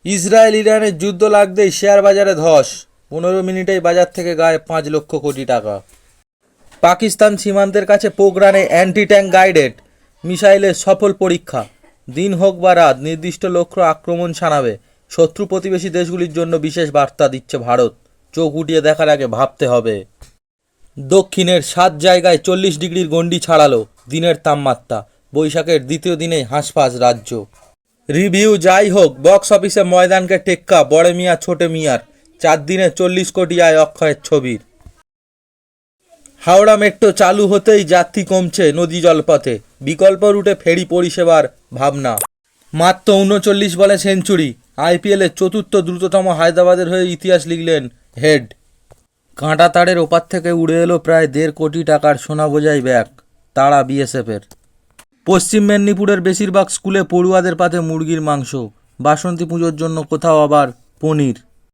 Israel ইরানের যুদ্ধ লাগতেই শেয়ার বাজারে ধস, 15 মিনিটেই বাজার থেকে গায়েব 5 লক্ষ কোটি টাকা। পাকিস্তান সীমান্তের কাছে পোখরানে অ্যান্টি ট্যাঙ্ক গাইডেড মিসাইলের সফল পরীক্ষা। দিন হোক বা রাত, নির্দিষ্ট লক্ষ্য আক্রমণ শানাবে। শত্রু প্রতিবেশী দেশগুলির জন্য বিশেষ বার্তা দিচ্ছে ভারত, চোখ উঠিয়ে দেখার আগে ভাবতে হবে। দক্ষিণের 7 জায়গায় 40 ডিগ্রির গণ্ডি ছাড়ালো দিনের তাপমাত্রা। বৈশাখের দ্বিতীয় দিনেই হাঁসফাঁস রাজ্য। রিভিউ যাই হোক, বক্স অফিসে ময়দানকে টেক্কা বড় মিয়া ছোটে মিয়ার। 4 দিনে 40 কোটি আয় অক্ষয়ের ছবির। হাওড়া মেট্রো চালু হতেই যাত্রী কমছে নদী জলপথে। বিকল্প রুটে ফেরি পরিষেবার ভাবনা। মাত্র 39 বলে সেঞ্চুরি। আইপিএলের চতুর্থ দ্রুততম হায়দ্রাবাদের হয়ে ইতিহাস লিখলেন হেড। কাঁটা তারের ওপার থেকে উড়ে এলো প্রায় 1.5 কোটি টাকার সোনা বোঝাই ব্যাগ, তারা বিএসএফের। পশ্চিম মেদিনীপুরের বেশিরভাগ স্কুলে পড়ুয়াদের পাতে মুরগির মাংস। বাসন্তী পুজোর জন্য কোথাও আবার পনির।